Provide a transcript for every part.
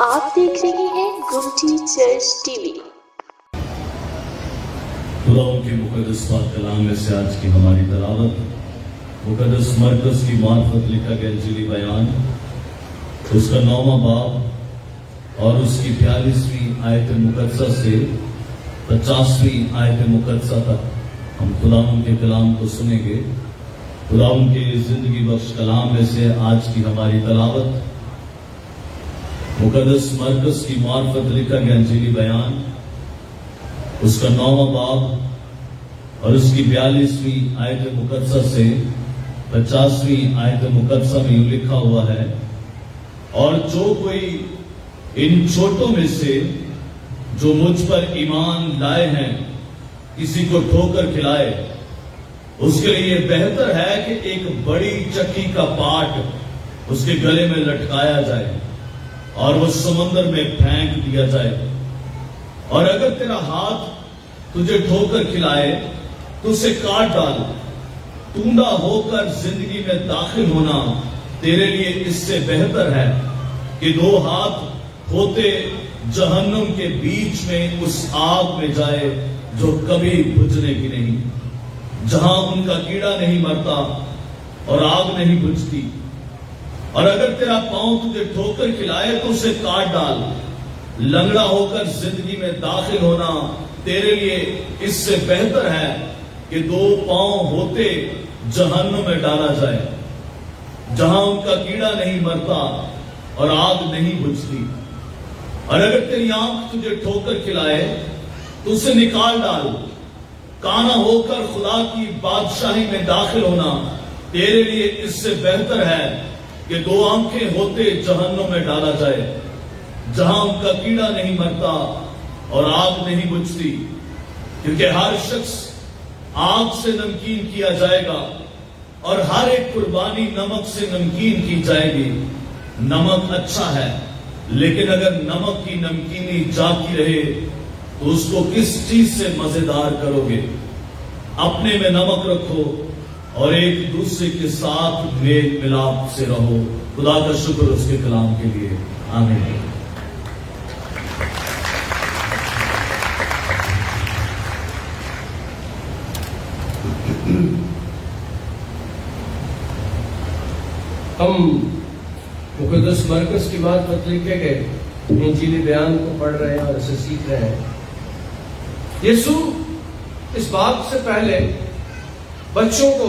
آپ دیکھ رہے ہیں گمٹی چرچ ٹی وی۔ خداوند کے مقدس پاک کلام میں سے آج کی ہماری تلاوت مقدس مرکز کی معرفت لکھا گیا انجیلی بیان، اس کا 9واں باب اور اس کی 42ویں آیت مقدسہ سے 50ویں آیت مقدسہ تک ہم خداوند کے کلام کو سنیں گے۔ خداوند کے زندگی بخش کلام میں سے آج کی ہماری تلاوت مقدس مرکز کی معرفت لکھا گیا انجیلی بیان، اس کا 9واں باب اور اس کی 42ویں آیت مقدسہ سے 50ویں آیت مقدسہ میں یوں لکھا ہوا ہے، اور جو کوئی ان چھوٹوں میں سے جو مجھ پر ایمان لائے ہیں کسی کو ٹھوکر کھلائے، اس کے لیے بہتر ہے کہ ایک بڑی چکی کا پاٹ اس کے گلے میں لٹکایا جائے اور وہ سمندر میں پھینک دیا جائے۔ اور اگر تیرا ہاتھ تجھے ٹھوکر کھلائے تو اسے کاٹ ڈال۔ ٹونڈا ہو کر زندگی میں داخل ہونا تیرے لیے اس سے بہتر ہے کہ 2 ہاتھ ہوتے جہنم کے بیچ میں اس آگ میں جائے جو کبھی بجھنے کی نہیں، جہاں ان کا کیڑا نہیں مرتا اور آگ نہیں بجھتی۔ اور اگر تیرا پاؤں تجھے ٹھوکر کھلائے تو اسے کاٹ ڈال۔ لنگڑا ہو کر زندگی میں داخل ہونا تیرے لیے اس سے بہتر ہے کہ 2 پاؤں ہوتے جہنم میں ڈالا جائے، جہاں ان کا کیڑا نہیں مرتا اور آگ نہیں بجھتی۔ اور اگر تیری آنکھ تجھے ٹھوکر کھلائے تو اسے نکال ڈال۔ کانا ہو کر خدا کی بادشاہی میں داخل ہونا تیرے لیے اس سے بہتر ہے کہ 2 آنکھیں ہوتے جہنم میں ڈالا جائے، جہاں ان کا کیڑا نہیں مرتا اور آگ نہیں بجھتی۔ کیونکہ ہر شخص آگ سے نمکین کیا جائے گا اور ہر ایک قربانی نمک سے نمکین کی جائے گی۔ نمک اچھا ہے، لیکن اگر نمک کی نمکینی جاتی رہے تو اس کو کس چیز سے مزیدار کرو گے؟ اپنے میں نمک رکھو اور ایک دوسرے کے ساتھ میل ملاپ سے رہو۔ خدا کا شکر اس کے کلام کے لیے، آمین۔ ہم مقدس مرکز کی بات لکھے گئے انجیلی بیان کو پڑھ رہے ہیں اور اسے سیکھ رہے ہیں۔ یسوع اس بات سے پہلے بچوں کو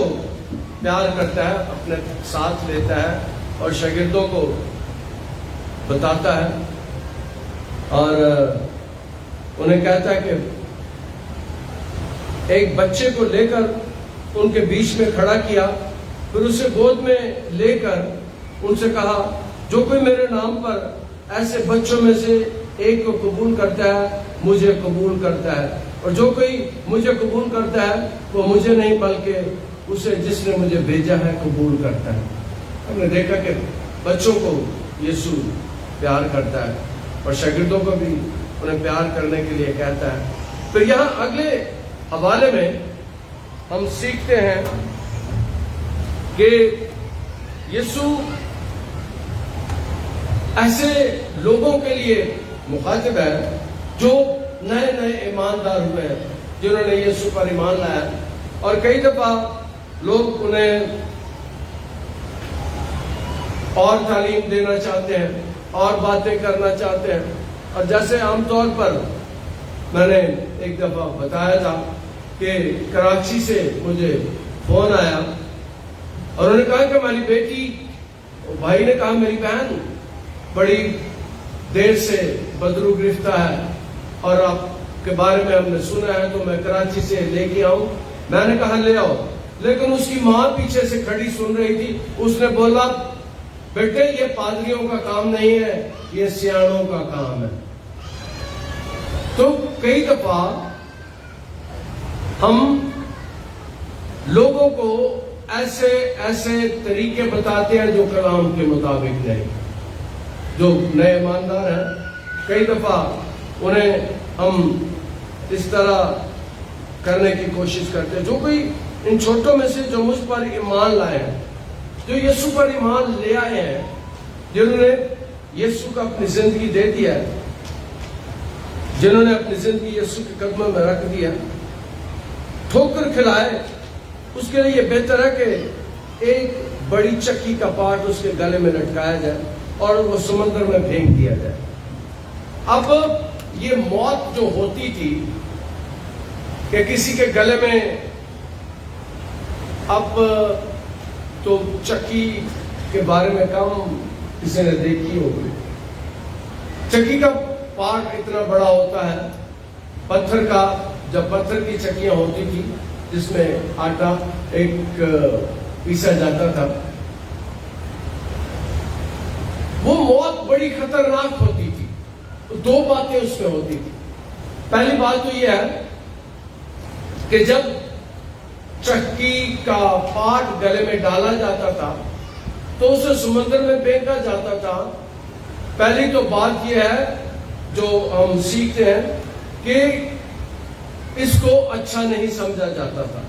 پیار کرتا ہے، اپنے ساتھ لیتا ہے اور شاگردوں کو بتاتا ہے اور انہیں کہتا ہے کہ ایک بچے کو لے کر ان کے بیچ میں کھڑا کیا، پھر اسے گود میں لے کر ان سے کہا، جو کوئی میرے نام پر ایسے بچوں میں سے ایک کو قبول کرتا ہے مجھے قبول کرتا ہے، اور جو کوئی مجھے قبول کرتا ہے وہ مجھے نہیں بلکہ اسے جس نے مجھے بھیجا ہے قبول کرتا ہے۔ ہم نے دیکھا کہ بچوں کو یسوع پیار کرتا ہے اور شاگردوں کو بھی انہیں پیار کرنے کے لیے کہتا ہے۔ پھر یہاں اگلے حوالے میں ہم سیکھتے ہیں کہ یسوع ایسے لوگوں کے لیے مخاطب ہے جو نئے نئے ایماندار ہوئے ہیں، جنہوں نے یسوع پر ایمان لایا، اور کئی دفعہ لوگ انہیں اور تعلیم دینا چاہتے ہیں اور باتیں کرنا چاہتے ہیں۔ اور جیسے عام طور پر میں نے ایک دفعہ بتایا تھا کہ کراچی سے مجھے فون آیا اور انہوں نے کہا کہ ہماری بیٹی، بھائی نے کہا میری بہن بڑی دیر سے بدرو گرفتہ ہے اور آپ کے بارے میں ہم نے سنا ہے تو میں کراچی سے لے کے آؤں۔ میں نے کہا لے آؤ، لیکن اس کی ماں پیچھے سے کھڑی سن رہی تھی۔ اس نے بولا، بیٹے یہ پادریوں کا کام نہیں ہے، یہ سیاڑوں کا کام ہے۔ تو کئی دفعہ ہم لوگوں کو ایسے طریقے بتاتے ہیں جو کلام کے مطابق نہیں۔ جو نئے ایماندار ہیں کئی دفعہ انہیں ہم اس طرح کرنے کی کوشش کرتے ہیں۔ جو کوئی ان چھوٹوں میں سے جو مجھ پر ایمان لائے ہیں، جو یسوع پر ایمان لے آئے ہیں، جنہوں نے یسوع کو اپنی زندگی دے دیا ہے، جنہوں نے اپنی زندگی یسوع کے قدموں میں رکھ دیا، ٹھوکر کھلائے، اس کے لیے یہ بہتر ہے کہ ایک بڑی چکی کا پارٹ اس کے گلے میں لٹکایا جائے اور وہ سمندر میں پھینک دیا جائے۔ اب یہ موت جو ہوتی تھی کہ کسی کے گلے میں، اب تو چکی کے بارے میں کم کسی نے دیکھی ہوگی، چکی کا پارٹ اتنا بڑا ہوتا ہے پتھر کا، جب پتھر کی چکیاں ہوتی تھی جس میں آٹا ایک پیسا جاتا تھا، وہ موت بڑی خطرناک ہوتی تھی۔ دو باتیں اس میں ہوتی تھی۔ پہلی بات تو یہ ہے کہ جب چکی کا پارٹ گلے میں ڈالا جاتا تھا تو اسے سمندر میں پھینکا جاتا تھا۔ پہلی تو بات یہ ہے جو ہم سیکھتے ہیں کہ اس کو اچھا نہیں سمجھا جاتا تھا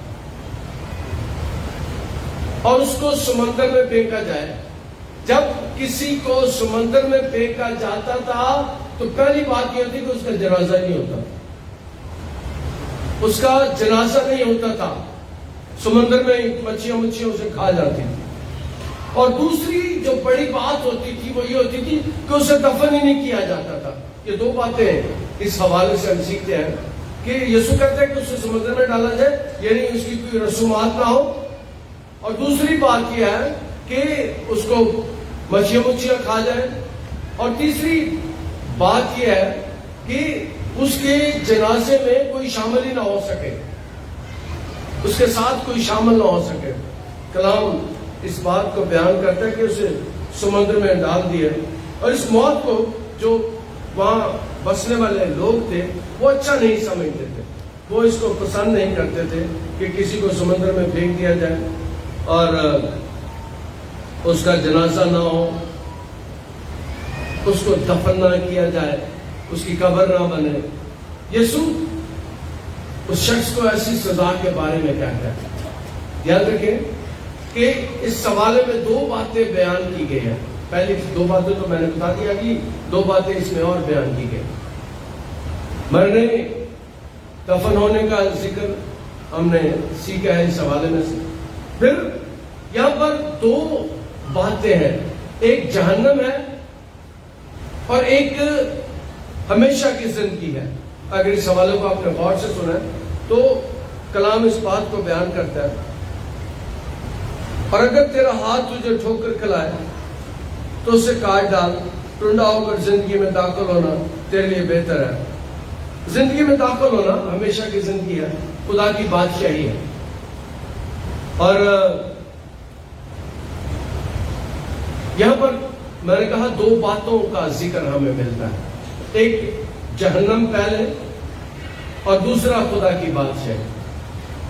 اور اس کو سمندر میں پھینکا جائے۔ جب کسی کو سمندر میں پھینکا جاتا تھا تو پہلی بات یہ ہوتی کہ اس کا جنازہ نہیں ہوتا، اس کا جنازہ نہیں ہوتا تھا، سمندر میں مچھیاں اسے کھا جاتی تھی۔ اور دوسری جو بڑی بات ہوتی تھی وہ یہ ہوتی تھی کہ اسے دفن ہی نہیں کیا جاتا تھا۔ یہ دو باتیں اس حوالے سے ہم سیکھتے ہیں کہ یسوع کہتے ہیں کہ اسے سمندر میں ڈالا جائے، یعنی اس کی کوئی رسومات نہ ہو، اور دوسری بات یہ ہے کہ اس کو مچھیاں کھا جائیں، اور تیسری بات یہ ہے کہ اس کے جنازے میں کوئی شامل ہی نہ ہو سکے، اس کے ساتھ کوئی شامل نہ ہو سکے۔ کلام اس بات کو بیان کرتا ہے کہ اسے سمندر میں ڈال دیا، اور اس موت کو جو وہاں بسنے والے لوگ تھے وہ اچھا نہیں سمجھتے تھے، وہ اس کو پسند نہیں کرتے تھے کہ کسی کو سمندر میں پھینک دیا جائے اور اس کا جنازہ نہ ہو، اس کو دفن نہ کیا جائے، اس کی قبر نہ بنے۔ یسوع اس شخص کو ایسی سزا کے بارے میں کہتا ہے۔ یاد رکھیں کہ اس حوالے میں دو باتیں بیان کی گئی ہیں۔ پہلی دو باتیں تو میں نے بتا دیا کہ دو باتیں اس میں اور بیان کی گئی۔ مرنے دفن ہونے کا ذکر ہم نے سیکھا ہے اس حوالے میں سے۔ پھر یہاں پر دو باتیں ہیں، ایک جہنم ہے اور ایک ہمیشہ کی زندگی ہے۔ اگر اس حوالے کو آپ نے غور سے سنا ہے تو کلام اس بات کو بیان کرتا ہے، اور اگر تیرا ہاتھ تجھے ٹھوکر کھلائے تو اسے کاٹ ڈال، ٹنڈا ہو کر زندگی میں داخل ہونا تیرے لیے بہتر ہے۔ زندگی میں داخل ہونا ہمیشہ کی زندگی ہے، خدا کی بادشاہی ہے۔ اور یہاں پر میں نے کہا دو باتوں کا ذکر ہمیں ملتا ہے، ایک جہنم پہلے اور دوسرا خدا کی بادشاہی۔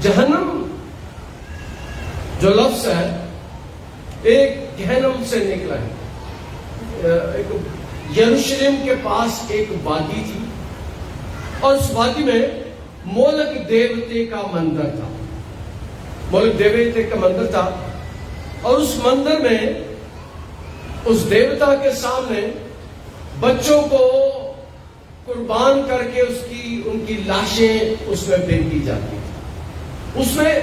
جہنم جو لفظ ہے ایک گہنم سے نکلا ہے۔ یروشلم کے پاس ایک وادی تھی اور اس وادی میں مولک دیوتے کا مندر تھا، مولک دیوتے کا مندر تھا، اور اس مندر میں اس دیوتا کے سامنے بچوں کو قربان کر کے ان کی لاشیں اس میں پھینکی جاتی تھی۔ اس میں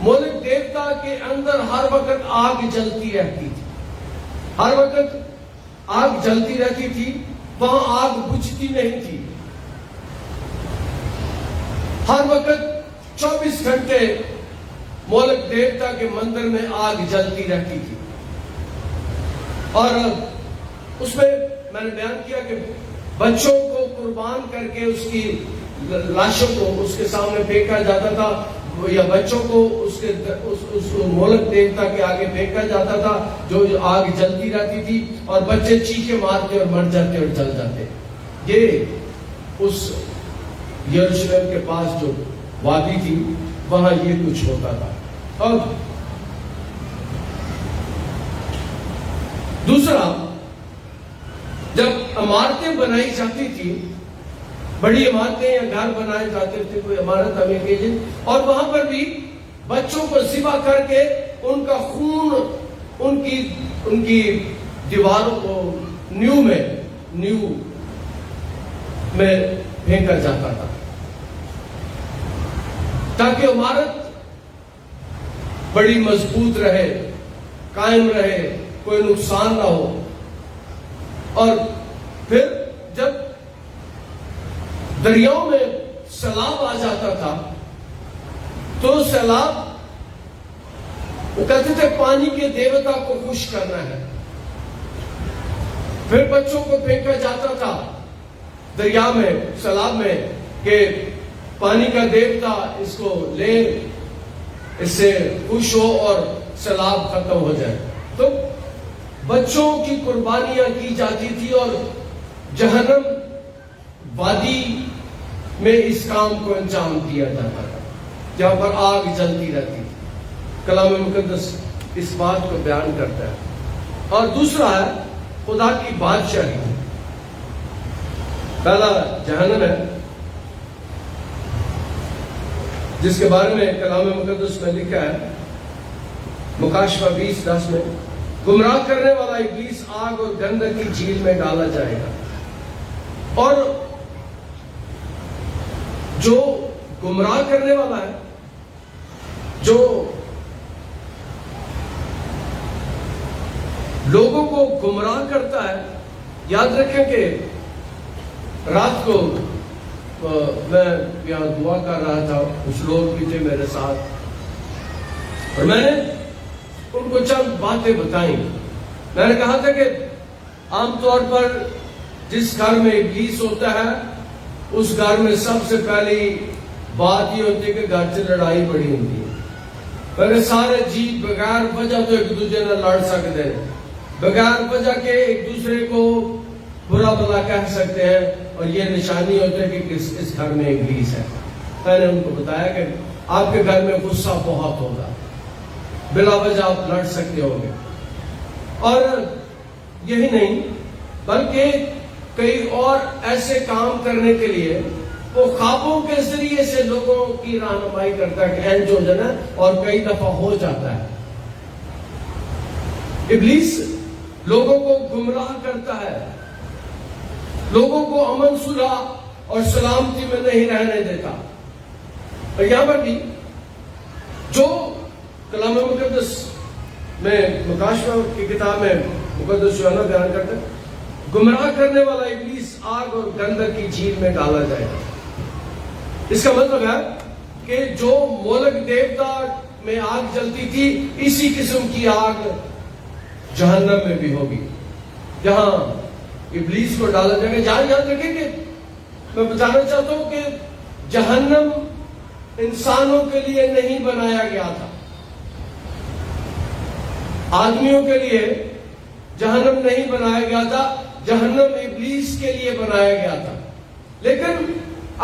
مولک دیوتا کے اندر ہر وقت آگ جلتی رہتی تھی، ہر وقت آگ جلتی رہتی تھی، وہاں آگ بجھتی نہیں تھی، ہر وقت 24 گھنٹے مولک دیوتا کے مندر میں آگ جلتی رہتی تھی۔ اور اس میں نے بیان کیا کہ بچوں کو قربان کر کے اس کی لاشوں کو اس کے سامنے پھینکا جاتا تھا، یا بچوں کو اس مولک دیوتا کے آگے پھینکا جاتا تھا جو آگ جلتی رہتی تھی، اور بچے چیخے مارتے اور مر جاتے اور جل جاتے۔ یہ اس یروشلم کے پاس جو وادی تھی وہاں یہ کچھ ہوتا تھا۔ اور دوسرا، جب عمارتیں بنائی جاتی تھی، بڑی عمارتیں یا گھر بنائے جاتے تھے، کوئی عمارت ہمیں کہیے، اور وہاں پر بھی بچوں کو ذبح کر کے ان کا خون ان کی دیواروں کو نیو میں پھینکا جاتا تھا تاکہ عمارت بڑی مضبوط رہے، قائم رہے، کوئی نقصان نہ ہو. اور پھر جب دریاؤں میں سیلاب آ جاتا تھا تو سیلاب، وہ کہتے تھے پانی کے دیوتا کو خوش کرنا ہے. پھر بچوں کو پھینکا جاتا تھا دریا میں، سیلاب میں، کہ پانی کا دیوتا اس کو لے، اس سے خوش ہو اور سیلاب ختم ہو جائے. تو بچوں کی قربانیاں کی جاتی تھی اور جہنم وادی میں اس کام کو انجام دیا جاتا تھا جہاں پر آگ جلتی رہتی تھی. کلام مقدس اس بات کو بیان کرتا ہے. اور دوسرا ہے خدا کی بادشاہی. پہلا جہنم ہے جس کے بارے میں کلام مقدس میں لکھا ہے مکاشفہ 20:10 میں، گمراہ کرنے والا ابلیس آگ اور گندک کی جھیل میں ڈالا جائے گا. اور جو گمراہ کرنے والا ہے، جو لوگوں کو گمراہ کرتا ہے، یاد رکھیں کہ رات کو میں یہاں دعا کر رہا تھا، کچھ لوگ بھی تھے میرے ساتھ، اور میں نے ان کو چند باتیں بتائیں. میں نے کہا تھا کہ عام طور پر جس گھر میں ابلیس ہوتا ہے اس گھر میں سب سے پہلی بات یہ ہوتی ہے کہ گھر سے لڑائی بڑی ہوتی ہے. پہلے سارے جی بغیر وجہ تو ایک دوسرے نے لڑ سکتے ہیں، بغیر وجہ کے ایک دوسرے کو برا بھلا کہہ سکتے ہیں، اور یہ نشانی ہوتی ہے کہ اس گھر میں ابلیس ہے. میں نے ان کو بتایا کہ آپ کے گھر میں غصہ بہت ہوگا، بلا وجہ آپ لڑ سکتے ہوں گے. اور یہی نہیں بلکہ کئی اور ایسے کام کرنے کے لیے وہ خوابوں کے ذریعے سے لوگوں کی رہنمائی کرتا ہے کہ این جو جنا، اور کئی دفعہ ہو جاتا ہے. ابلیس لوگوں کو گمراہ کرتا ہے، لوگوں کو امن صلح اور سلامتی میں نہیں رہنے دیتا. اور یہاں پر بھی جو کلام مقدس میں مکاشفہ کی کتاب میں مقدس یوحنا بیان کرتا ہے، گمراہ کرنے والا ابلیس آگ اور گندک کی جھیل میں ڈالا جائے گا. اس کا مطلب ہے کہ جو مولک دیوتا میں آگ جلتی تھی، اسی قسم کی آگ جہنم میں بھی ہوگی جہاں ابلیس کو ڈالا جائے گا. جہاں یاد رکھیں کہ میں بتانا چاہتا ہوں کہ جہنم انسانوں کے لیے نہیں بنایا گیا تھا، آدمیوں کے لیے جہنم نہیں بنایا گیا تھا، جہنم ابلیس کے لیے بنایا گیا تھا. لیکن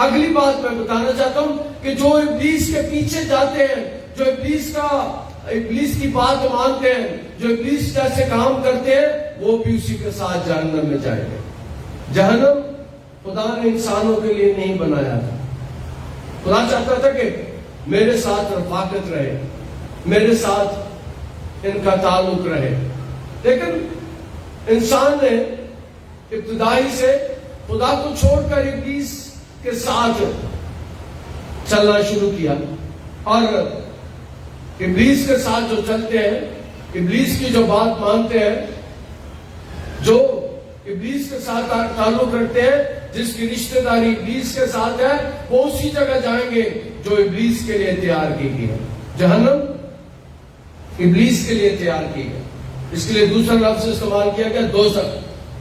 اگلی بات میں بتانا چاہتا ہوں کہ جو ابلیس کے پیچھے جاتے ہیں، جو ابلیس کی بات مانتے ہیں، جو ابلیس جیسے کام کرتے ہیں، وہ بھی اسی کے ساتھ جہنم میں جائیں گے. جہنم خدا نے انسانوں کے لیے نہیں بنایا تھا. خدا چاہتا تھا کہ میرے ساتھ رفاقت رہے، میرے ساتھ ان کا تعلق رہے. لیکن انسان نے ابتدائی سے خدا کو چھوڑ کر ابلیس کے ساتھ چلنا شروع کیا، اور ابلیس کے ساتھ جو چلتے ہیں، ابلیس کی جو بات مانتے ہیں، جو ابلیس کے ساتھ تعلق رکھتے ہیں، جس کی رشتہ داری ابلیس کے ساتھ ہے، وہ اسی جگہ جائیں گے جو ابلیس کے لیے تیار کی گئی ہے. جہنم ابلیس کے لیے تیار کی ہے. اس کے لیے دوسرا لفظ استعمال کیا گیا دوزخ.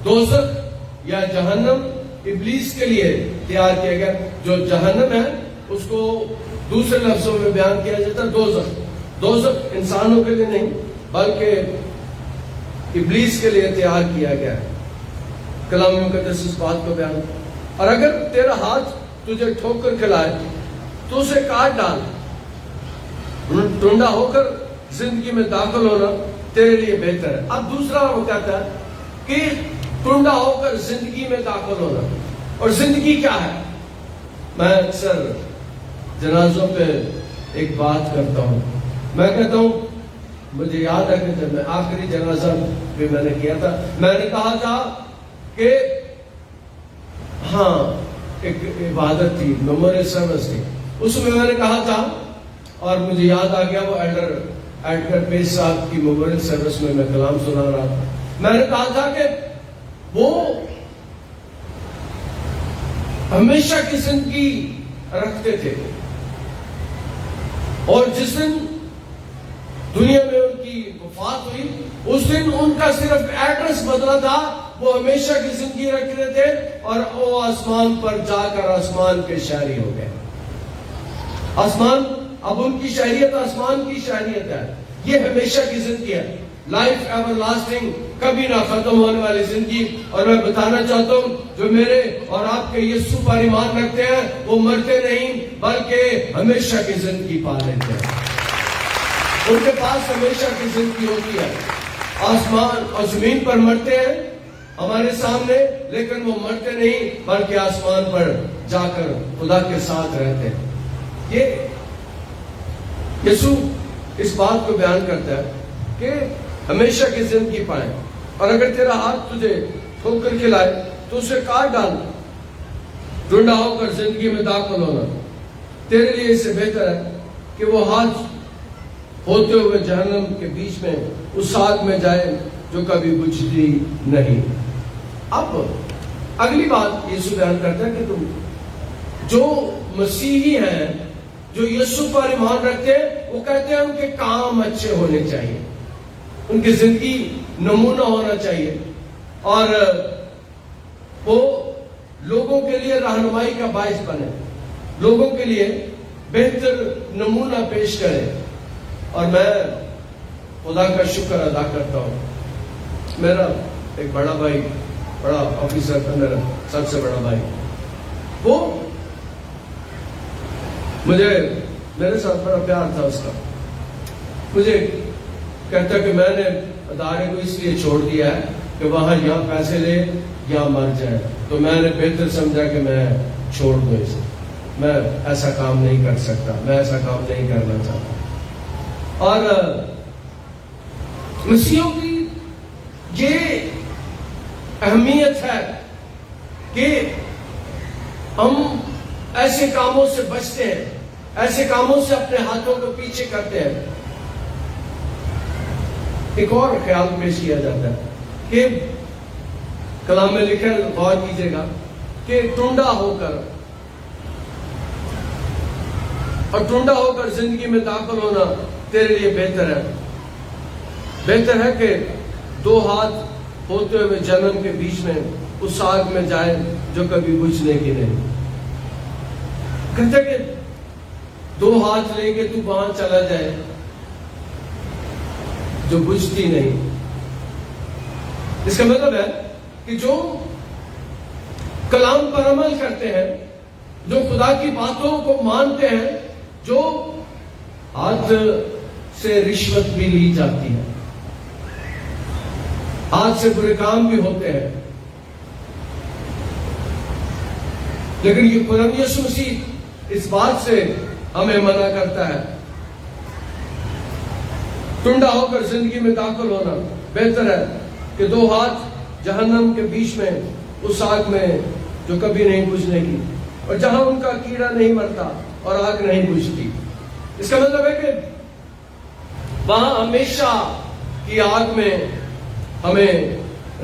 دوزخ یا جہنم ابلیس کے لیے تیار کیا گیا. جو جہنم ہے اس کو دوسرے لفظوں میں بیان کیا جاتا ہے دوزخ. دوزخ انسانوں کے لیے نہیں بلکہ ابلیس کے لیے تیار کیا گیا ہے. کلام مقدس اس بات کو بیان. اور اگر تیرا ہاتھ تجھے ٹھوکر کھلائے تو اسے کاٹ ڈال. ٹنڈا ہو کر زندگی میں داخل ہونا تیرے لیے بہتر ہے. اب دوسرا وہ کہتا ہے کہ ٹنڈا ہو کر زندگی میں داخل ہونا. اور زندگی کیا ہے؟ میں اکثر جنازوں پہ ایک بات کرتا ہوں. میں کہتا ہوں، مجھے یاد ہے کہ جب میں آخری جنازہ بھی میں نے کیا تھا، میں نے کہا تھا کہ ہاں ایک عبادت تھی، میموریل سروس تھی، اس میں نے کہا تھا، اور مجھے یاد آ گیا وہ ایڈگر پیس صاحب کی میموریل سروس میں کلام سنا رہا تھا. میں نے کہا تھا کہ وہ ہمیشہ کی زندگی رکھتے تھے، اور جس دن دنیا میں ان کی وفات ہوئی اس دن ان کا صرف ایڈریس بدلا تھا، وہ ہمیشہ کی زندگی رکھتے تھے اور وہ آسمان پر جا کر آسمان کے شہری ہو گئے. آسمان اب ان کی شہریت آسمان کی شہریت ہے. یہ ہمیشہ کی زندگی ہے، لائف ایور لاسٹنگ، کبھی نہ ختم ہونے والی زندگی. اور میں بتانا چاہتا ہوں جو میرے اور آپ کے یسوع پر ایمان رکھتے ہیں وہ مرتے نہیں بلکہ ہمیشہ کی زندگی پا لیتے ہیں. ان کے پاس ہمیشہ کی زندگی ہوتی ہے. آسمان اور زمین پر مرتے ہیں ہمارے سامنے، لیکن وہ مرتے نہیں بلکہ آسمان پر جا کر خدا کے ساتھ رہتے ہیں. یہ یسوع اس بات کو بیان کرتا ہے کہ ہمیشہ کی زندگی پائیں. اور اگر تیرا ہاتھ تجھے ٹھوکر کھلائے تو اسے کاٹ ڈال. ڈھونڈا ہو کر زندگی میں داخل ہونا تیرے لیے اس سے بہتر ہے کہ وہ ہاتھ ہوتے ہوئے جہنم کے بیچ میں اس آگ میں جائے جو کبھی بجھتی نہیں. اب اگلی بات یسوع بیان کرتا ہے کہ تم جو مسیحی ہیں، جو یسوع پر ایمان رکھتے ہیں، وہ کہتے ہیں ان کے کام اچھے ہونے چاہیے، ان کی زندگی نمونہ ہونا چاہیے، اور وہ لوگوں کے لیے رہنمائی کا باعث بنے، لوگوں کے لیے بہتر نمونہ پیش کرے. اور میں خدا کا شکر ادا کرتا ہوں. میرا ایک بڑا بھائی، بڑا آفیسر تھا، میرا سب سے بڑا بھائی، وہ مجھے میرے ساتھ بڑا پیار تھا اس کا. مجھے کہتا کہ میں نے ادارے کو اس لیے چھوڑ دیا ہے کہ وہاں یا پیسے لے یا مر جائے، تو میں نے بہتر سمجھا کہ میں چھوڑ دوں اسے. میں ایسا کام نہیں کر سکتا، میں ایسا کام نہیں کرنا چاہتا. اور مسیحیوں کی یہ اہمیت ہے کہ ہم ایسے کاموں سے بچتے ہیں، ایسے کاموں سے اپنے ہاتھوں کو پیچھے کرتے ہیں. ایک اور خیال پیش کیا جاتا ہے کہ کلام میں لکھا ہے، غور کیجئے گا، کہ ٹنڈا ہو کر اور ٹنڈا ہو کر زندگی میں داخل ہونا تیرے لیے بہتر ہے. بہتر ہے کہ دو ہاتھ ہوتے ہوئے جہنم کے بیچ میں اس آگ میں جائے جو کبھی بجھنے کی نہیں. کہتے کہ دو ہاتھ لے کے تو وہاں چلا جائے جو بجھتی نہیں. اس کا مطلب ہے کہ جو کلام پر عمل کرتے ہیں، جو خدا کی باتوں کو مانتے ہیں، جو ہاتھ سے رشوت بھی لی جاتی ہے، ہاتھ سے برے کام بھی ہوتے ہیں، لیکن یہ قرآن یسوع مسیح اس بات سے ہمیں منع کرتا ہے. ٹنڈا ہو کر زندگی میں داخل ہونا بہتر ہے کہ دو ہاتھ جہنم کے بیچ میں اس آگ میں جو کبھی نہیں بجھنے کی، اور جہاں ان کا کیڑا نہیں مرتا اور آگ نہیں بجھتی. اس کا مطلب ہے کہ وہاں ہمیشہ کی آگ میں ہمیں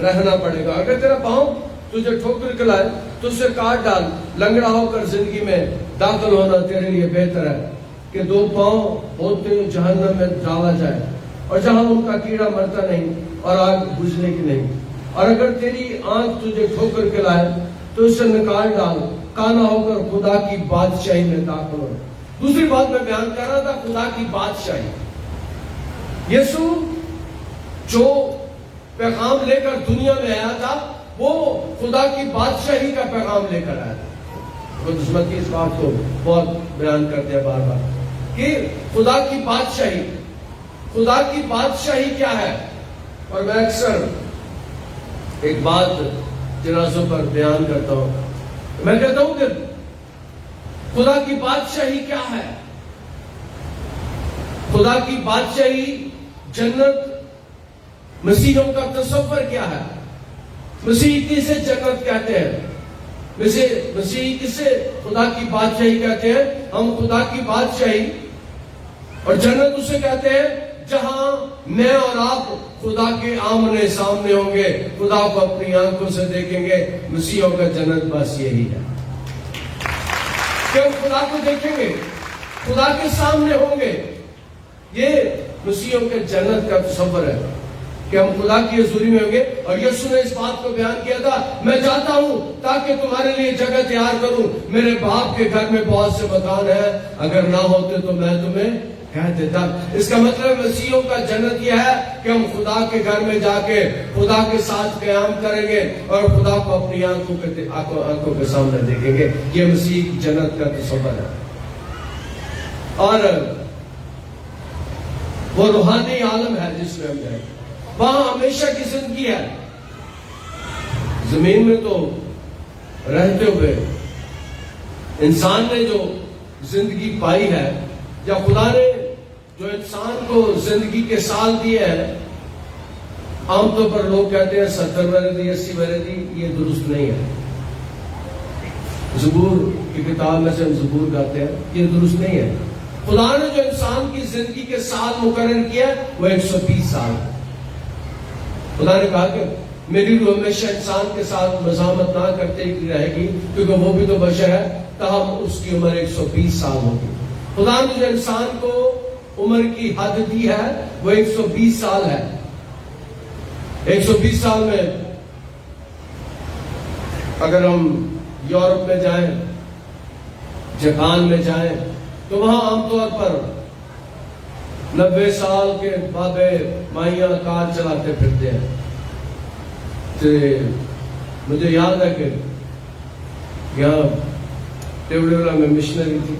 رہنا پڑے گا. اگر تیرا پاؤں تجھے ٹھوکر کھلائے تو اسے کاٹ ڈال. لنگڑا ہو کر زندگی میں داخل ہونا تیرے لیے بہتر ہے کہ دو پاؤں ہوتے جہنم میں ڈالا جائے اور جہاں ان کا کیڑا مرتا نہیں اور آگ بجھنے کی نہیں. اور اگر تیری آنکھ تجھے ٹھوکر کھلائے تو اسے نکال ڈال. کانا ہو کر خدا کی بادشاہی میں داخل ہو. دوسری بات میں بیان کر رہا تھا، خدا کی بادشاہی. یسوع جو پیغام لے کر دنیا میں آیا تھا وہ خدا کی بادشاہی کا پیغام لے کر آیا تھا. قسمت کی اس بات کو بہت بیان کرتے ہیں بار بار کہ خدا کی بادشاہی، خدا کی بادشاہی کیا ہے. اور میں اکثر ایک بات جنازوں پر بیان کرتا ہوں، میں کہتا ہوں کہ خدا کی بادشاہی کیا ہے. خدا کی بادشاہی، جنت، مسیحوں کا تصور کیا ہے. مسیح کسے جنت کہتے ہیں؟ مسیح کسے خدا کی بادشاہی کہتے ہیں؟ ہم خدا کی بادشاہی اور جنت اسے کہتے ہیں جہاں میں اور آپ خدا کے آمنے سامنے ہوں گے، خدا کو اپنی آنکھوں سے دیکھیں گے۔ مسیحوں کا جنت بس یہی ہے کہ ہم خدا کو دیکھیں گے، خدا کے سامنے ہوں گے۔ یہ مسیحوں کے جنت کا تصور ہے کہ ہم خدا کی حضوری میں ہوں گے۔ اور یسوع نے اس بات کو بیان کیا تھا، میں جاتا ہوں تاکہ تمہارے لیے جگہ تیار کروں، میرے باپ کے گھر میں بہت سے مکان ہیں، اگر نہ ہوتے تو میں تمہیں کہہ دیتا۔ اس کا مطلب مسیحوں کا جنت یہ ہے کہ ہم خدا کے گھر میں جا کے خدا کے ساتھ قیام کریں گے اور خدا کو اپنی آنکھوں کے سامنے دیکھیں گے۔ یہ مسیح کی جنت کا تصور ہے۔ اور وہ روحانی عالم ہے جس میں ہم جائیں گے، وہاں ہمیشہ کی زندگی ہے۔ زمین میں تو رہتے ہوئے انسان نے جو زندگی پائی ہے، یا خدا نے جو انسان کو زندگی کے سال دیے ہیں، عام طور پر لوگ کہتے ہیں 70 برس دی، 80 برس دی، یہ درست نہیں ہے۔ زبور کی کتاب میں سے ہم زبور گاتے ہیں، یہ درست نہیں ہے۔ خدا نے جو انسان کی زندگی کے سال مقرر کیا وہ 120 سال ہے۔ خدا نے کہا کہ میری روح ہمیشہ انسان کے ساتھ مزاحمت نہ کرتے ہی رہے گی، کیونکہ وہ بھی تو بشر ہے، تاہم اس کی عمر 120 سال ہوگی۔ خدا نے جو انسان کو عمر کی حد دی ہے وہ 120 سال ہے۔ 120 سال میں اگر ہم یورپ میں جائیں، جاپان میں جائیں، تو وہاں عام طور پر 90 سال کے بابے مائیاں کار چلاتے پھرتے ہیں۔ تو مجھے یاد ہے کہ یہاں ٹیوڈیولا میں مشنری تھی،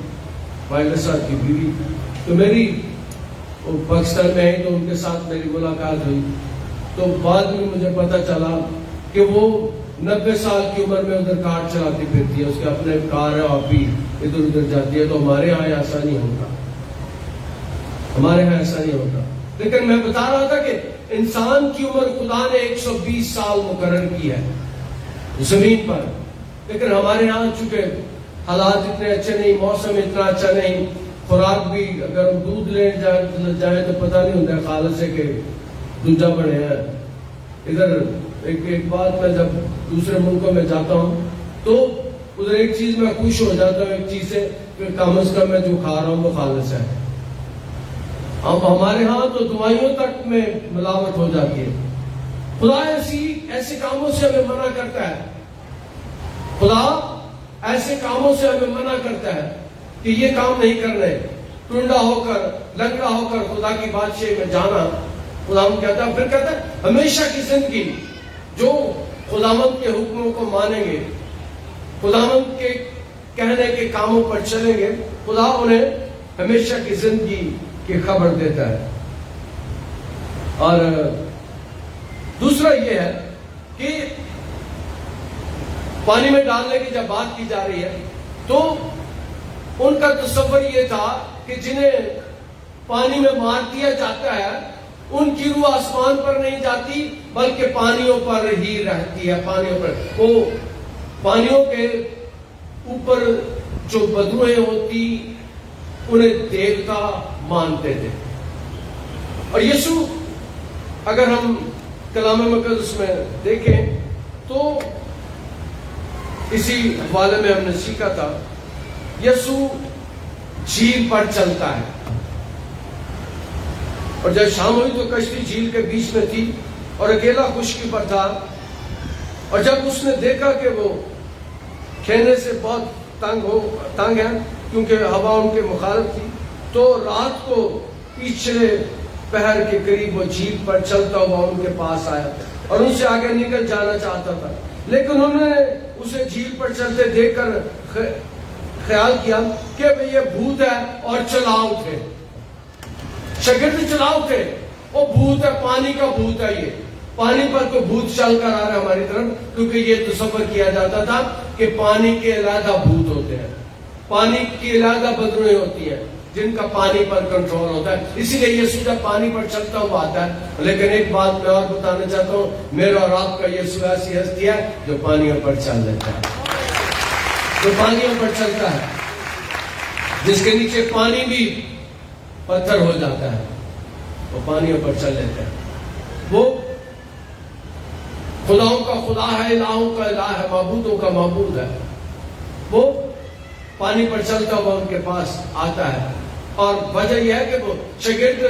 وائلر صاحب کی بیوی، تو میری پاکستان میں آئی تو ان کے ساتھ میری ملاقات ہوئی، تو بعد میں مجھے پتا چلا کہ وہ 90 سال کی عمر میں ادھر کار چلاتی پھرتی ہے، اس کے اپنے کار ہے، آپ بھی ادھر ادھر جاتی ہے۔ تو ہمارے ہاں ایسا نہیں ہوتا، ہمارے ہاں ایسا نہیں ہوتا۔ لیکن میں بتا رہا تھا کہ انسان کی عمر خدا نے 120 سال مقرر کی ہے زمین پر، لیکن ہمارے ہاں چونکہ حالات اتنے اچھے نہیں، موسم اتنا اچھا نہیں، خوراک بھی اگر ہم دودھ لینے جائیں تو پتہ نہیں ہوتا خالص سے کہ دوجا بڑے ہیں۔ ادھر ایک بات، میں جب دوسرے ملکوں میں جاتا ہوں تو ادھر ایک چیز میں خوش ہو جاتا ہوں، ایک چیز سے کہ کم از کم میں جو کھا رہا ہوں وہ خالص ہے۔ اب ہمارے ہاں تو دوائیوں تک میں ملاوٹ ہو جاتی ہے۔ خدا ایسے کاموں سے ہمیں منع کرتا ہے، خدا ایسے کاموں سے ہمیں منع کرتا ہے کہ یہ کام نہیں کرنے۔ ٹنڈا ہو کر، لنگڑا ہو کر خدا کی بادشاہی میں جانا، خداوند کہتا ہے، پھر کہتا ہے ہمیشہ کی زندگی جو خداوند کے حکموں کو مانیں گے، خداوند کے کہنے کے کاموں پر چلیں گے، خدا انہیں ہمیشہ کی زندگی کی خبر دیتا ہے۔ اور دوسرا یہ ہے کہ پانی میں ڈالنے کی جب بات کی جا رہی ہے تو ان کا تصور یہ تھا کہ جنہیں پانی میں مار دیا جاتا ہے ان کی روح آسمان پر نہیں جاتی بلکہ پانیوں پر ہی رہتی ہے۔ پانیوں پر، وہ پانیوں کے اوپر جو بدروہیں ہوتی انہیں دیوتا مانتے تھے۔ اور یسوع اگر ہم کلام مقدس میں دیکھیں تو اسی حوالے میں ہم نے سیکھا تھا، یسوع جھیل پر چلتا ہے، اور جب شام ہوئی تو کشتی جھیل کے بیچ میں تھی اور اکیلا خشکی پر تھا، اور جب اس نے دیکھا کہ وہ کھینے سے بہت تنگ ہے کیونکہ ہوا ان کے مخالف تھی، تو رات کو پچھلے پہر کے قریب وہ جھیل پر چلتا ہوا ان کے پاس آیا اور ان سے آگے نکل جانا چاہتا تھا، لیکن انہوں نے اسے جھیل پر چلتے دیکھ کر خیال کیا کہ یہ بھوت ہے اور چلاؤ تھے، شاگرد چلاؤ تھے، وہ بھوت ہے، پانی کا بھوت ہے، یہ پانی پر کوئی بھوت چل کر آ رہا ہے ہماری طرف، کیونکہ یہ تصور کیا جاتا تھا کہ پانی کے علیحدہ بھوت ہوتے ہیں، پانی کی علیحدہ بدروہیں ہوتی ہیں، جن کا پانی پر کنٹرول ہوتا ہے. اسی لیے یسوع جب پانی پر چلتا ہوا آتا ہے. لیکن ایک بات میں اور بتانا چاہتا ہوں, میرا اور آپ کا یسوع ایسی ہستی ہے جو پانیوں پر چل لیتا ہے, جو پانیوں پر چلتا ہے, جس کے نیچے پانی بھی پتھر ہو جاتا ہے, وہ پانیوں پر چل لیتا ہے. وہ خداؤں کا خدا ہے, الہوں کا الہ ہے, معبودوں کا معبود ہے. وہ پانی پر چلتا ہوا ان کے پاس آتا ہے, اور وجہ یہ ہے کہ وہ شاگرد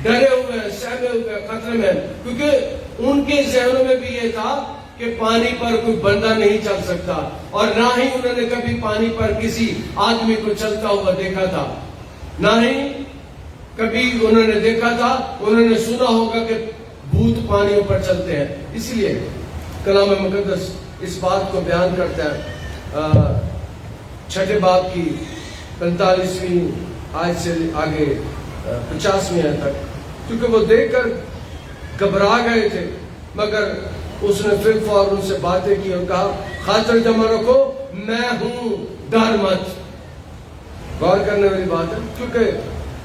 ڈرے ہوئے, سہمے ہوئے, خطرے میں, کیونکہ ان کے ذہنوں میں بھی یہ تھا کہ پانی پر کوئی بندہ نہیں چل سکتا, اور نہ ہی انہوں نے کبھی پانی پر کسی آدمی کو چلتا ہوا دیکھا تھا, نہ ہی کبھی انہوں نے دیکھا تھا. انہوں نے سنا ہوگا کہ بھوت پانیوں پر چلتے ہیں. اس لیے کلام مقدس اس بات کو بیان کرتا ہے 6 باب کی 45ویں آیت سے آگے 50ویں آیت تک, کیونکہ وہ دیکھ کر گھبرا گئے تھے, مگر اس نے پھر فوراً ان سے باتیں کی اور کہا, خاطر جمع رکھو, میں ہوں, ڈر مت. غور کرنے والی بات ہے, کیونکہ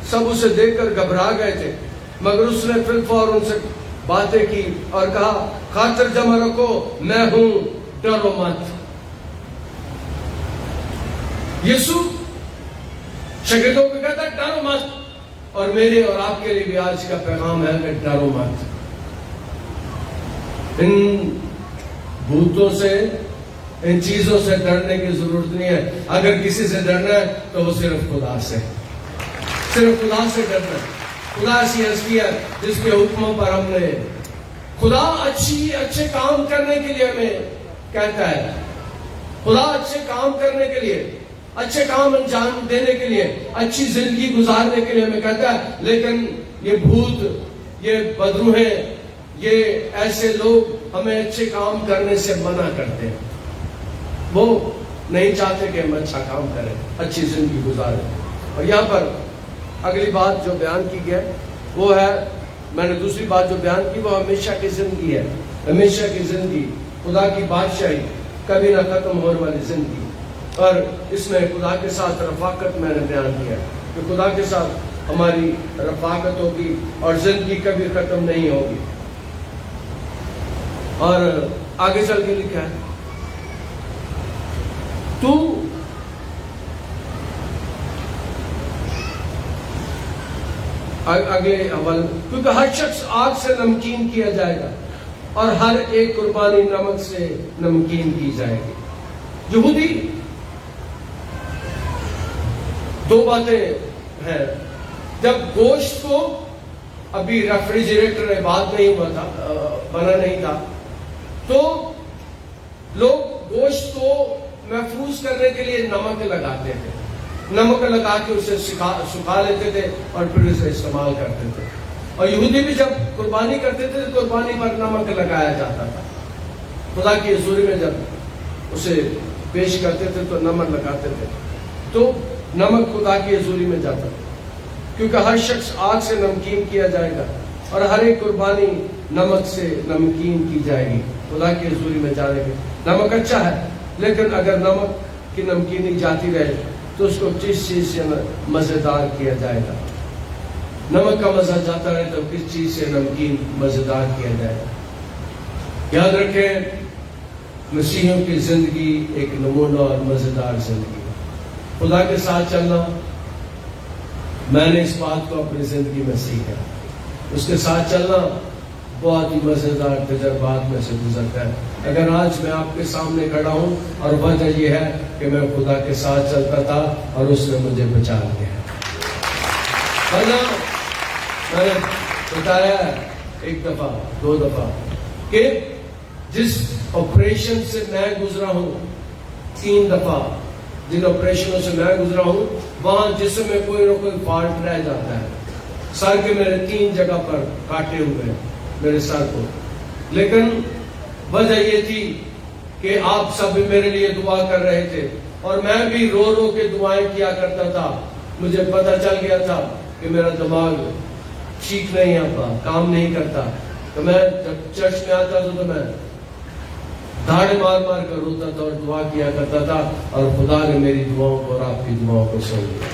سب اسے دیکھ کر گھبرا گئے تھے, مگر اس نے پھر فوراً ان سے باتیں کی اور کہا, خاطر جمع رکھو, میں ہوں, ڈرو مت. یسوع شاگردوں کو کہتا ہے ڈرو مت, اور میرے اور آپ کے لیے بھی آج کا پیغام ہے کہ ڈرو مت. ان بھوتوں سے, ان چیزوں سے ڈرنے کی ضرورت نہیں ہے. اگر کسی سے ڈرنا ہے تو وہ صرف خدا سے, صرف خدا سے ڈرنا ہے. خدا ایسی ہستی ہے جس کے حکموں پر ہم نے, خدا اچھے کام کرنے کے لیے ہمیں کہتا ہے, خدا اچھے کام کرنے کے لیے, اچھے کام انجام دینے کے لیے, اچھی زندگی گزارنے کے لیے ہمیں کہتا ہے. لیکن یہ بھوت, یہ بدروہیں, یہ ایسے لوگ ہمیں اچھے کام کرنے سے منع کرتے ہیں. وہ نہیں چاہتے کہ ہم اچھا کام کریں, اچھی زندگی گزاریں. اور یہاں پر اگلی بات جو بیان کی گئی وہ ہے, میں نے دوسری بات جو بیان کی وہ ہمیشہ کی زندگی ہے. ہمیشہ کی زندگی, خدا کی بادشاہی, کبھی نہ ختم ہونے والی زندگی. اور اس میں خدا کے ساتھ رفاقت میں نے بیان کیا کہ خدا کے ساتھ ہماری رفاقت ہوگی اور زندگی کبھی ختم نہیں ہوگی. اور آگے چل کے لکھا ہے, تو اگلے اول, کیونکہ ہر شخص آگ سے نمکین کیا جائے گا اور ہر ایک قربانی نمک سے نمکین کی جائے گی. یہودی, 2 باتیں ہیں. جب گوشت کو ابھی ریفریجریٹر بات نہیں ہوا تھا, بنا نہیں تھا, تو لوگ گوشت کو محفوظ کرنے کے لیے نمک لگاتے تھے. نمک لگا کے اسے سکھا لیتے تھے اور پھر اسے استعمال کرتے تھے. اور یہودی بھی جب قربانی کرتے تھے تو قربانی پر نمک لگایا جاتا تھا. خدا کی حضوری میں جب اسے پیش کرتے تھے تو نمک لگاتے تھے. تو نمک خدا کی حضوری میں جاتا تھا, کیونکہ ہر شخص آگ سے نمکین کیا جائے گا اور ہر ایک قربانی نمک سے نمکین کی جائے گی. خدا کی حضوری میں جانے کے نمک اچھا ہے, لیکن اگر نمک کی نمکینی جاتی رہے تو اس کو کس چیز سے مزیدار کیا جائے گا. نمک کا مزہ جاتا رہے تو کس چیز سے نمکین مزیدار کیا جائے گا. یاد رکھیں, مسیحیوں کی زندگی ایک نمونہ اور مزیدار زندگی ہے. خدا کے ساتھ چلنا, میں نے اس بات کو اپنی زندگی میں سیکھا. اس کے ساتھ چلنا بہت ہی مزیدار تجربات میں سے گزرتا ہے. اگر آج میں آپ کے سامنے کھڑا ہوں اور وجہ یہ ہے کہ میں خدا کے ساتھ چلتا تھا اور اس نے مجھے بچا لیا. میں نے بتایا 1 دفعہ 2 دفعہ کہ جس آپریشن سے میں گزرا ہوں, 3 دفعہ جن آپریشنوں سے میں گزرا ہوں, وہاں جسم میں کوئی نہ کوئی فالٹ رہ جاتا ہے. سر کے میرے 3 جگہ پر کاٹے ہوئے میرے سر کو. لیکن وجہ یہ تھی کہ آپ سب میرے لیے دعا کر رہے تھے اور میں بھی رو رو کے دعائیں کیا کرتا تھا. مجھے پتہ چل گیا تھا کہ میرا دماغ ٹھیک نہیں آتا, کام نہیں کرتا. تو میں جب چرچ میں آتا تھا تو میں دھاڑے مار مار کر روتا تھا اور دعا کیا کرتا تھا, اور خدا نے میری دعاؤں کو اور آپ کی دعاؤں کو سن لیا.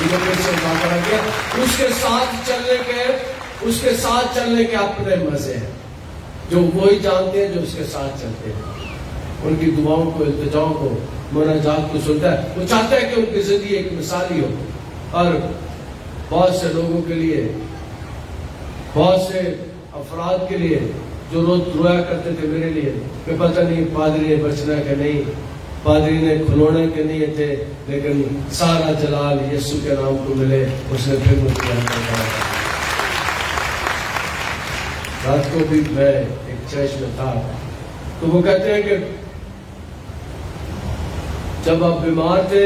مجھے پھر سے مذاکرہ کیا. اس کے ساتھ چلنے کے اپنے مزے ہیں جو وہی جانتے ہیں جو اس کے ساتھ چلتے ہیں. ان کی دعاؤں کو، التجاؤں کو، مناجات کو سنتا ہے. وہ چاہتا ہے کہ ان کی زندگی ایک مثالی ہو. اور بہت سے لوگوں کے لیے، بہت سے افراد کے لیے جو روز رویا کرتے تھے میرے لیے کہ پتہ نہیں پادری نے بچنا کہ نہیں، پادری نے کھلونے کے نہیں تھے، لیکن سارا جلال یسوع کے نام کو ملے. اس نے پھر مجھے رات کو بھی میں ایک چرچ میں تھا تو وہ کہتے ہیں کہ جب آپ بیمار تھے،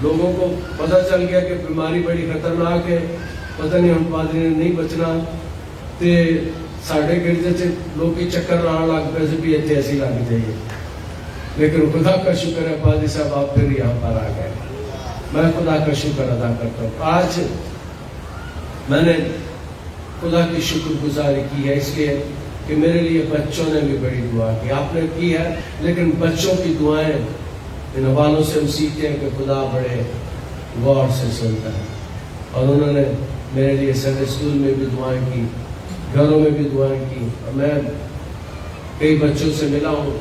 لوگوں کو پتہ چل گیا کہ بیماری بڑی خطرناک ہے، پتہ نہیں ہم پادری نے نہیں بچنا تے ساڑھے گرجے سے لوگ کی چکر رہا لگ پہ سے بھی ایسی لگ جائیے. لیکن خدا کا شکر ہے پادری صاحب آپ پھر یہاں پر آ گئے. میں خدا کا شکر ادا کرتا ہوں. آج میں نے خدا کی شکر گزاری کی ہے اس لیے کہ میرے لیے بچوں نے بھی بڑی دعا کی. آپ نے کی ہے، لیکن بچوں کی دعائیں ان حوالوں سے ہم سیکھتے ہیں کہ خدا بڑے غور سے سنتا ہے. اور انہوں نے میرے لیے سنڈے اسکول میں بھی دعائیں کی، گھروں میں بھی دعائیں کی. اور میں کئی بچوں سے ملا ہوں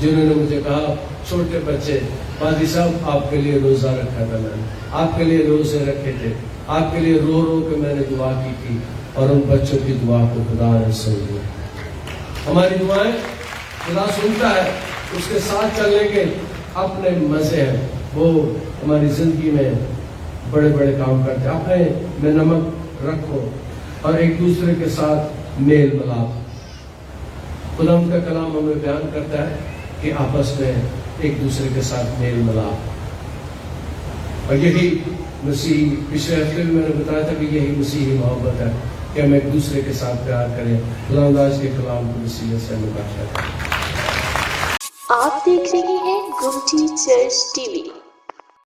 جنہوں نے مجھے کہا، چھوٹے بچے، پادری صاحب آپ کے لیے روزہ رکھا تھا، میں نے آپ کے لیے روزے رکھے تھے، آپ کے لیے رو رو کے میں نے دعا کی تھی. اور ان بچوں کی دعا کو خدا نے سن لیا. ہماری دعائیں خدا سنتا ہے. اس کے ساتھ چلنے کے اپنے مزے ہیں. وہ ہماری زندگی میں بڑے بڑے کام کرتے ہیں. اپنے میں نمک رکھو اور ایک دوسرے کے ساتھ میل ملاپ. خدا ان کا کلام ہمیں بیان کرتا ہے کہ آپس میں ایک دوسرے کے ساتھ میل ملاپ. اور یہی مسیحی، پچھلے ہفتے میں نے بتایا تھا کہ یہی مسیحی محبت ہے کہ ہم ایک دوسرے کے ساتھ پیار کریں. خدا انداز کے کلام کو نصیحت سے مبارک ہے. آپ دیکھ رہے ہیں گمٹی چرچ ٹی وی.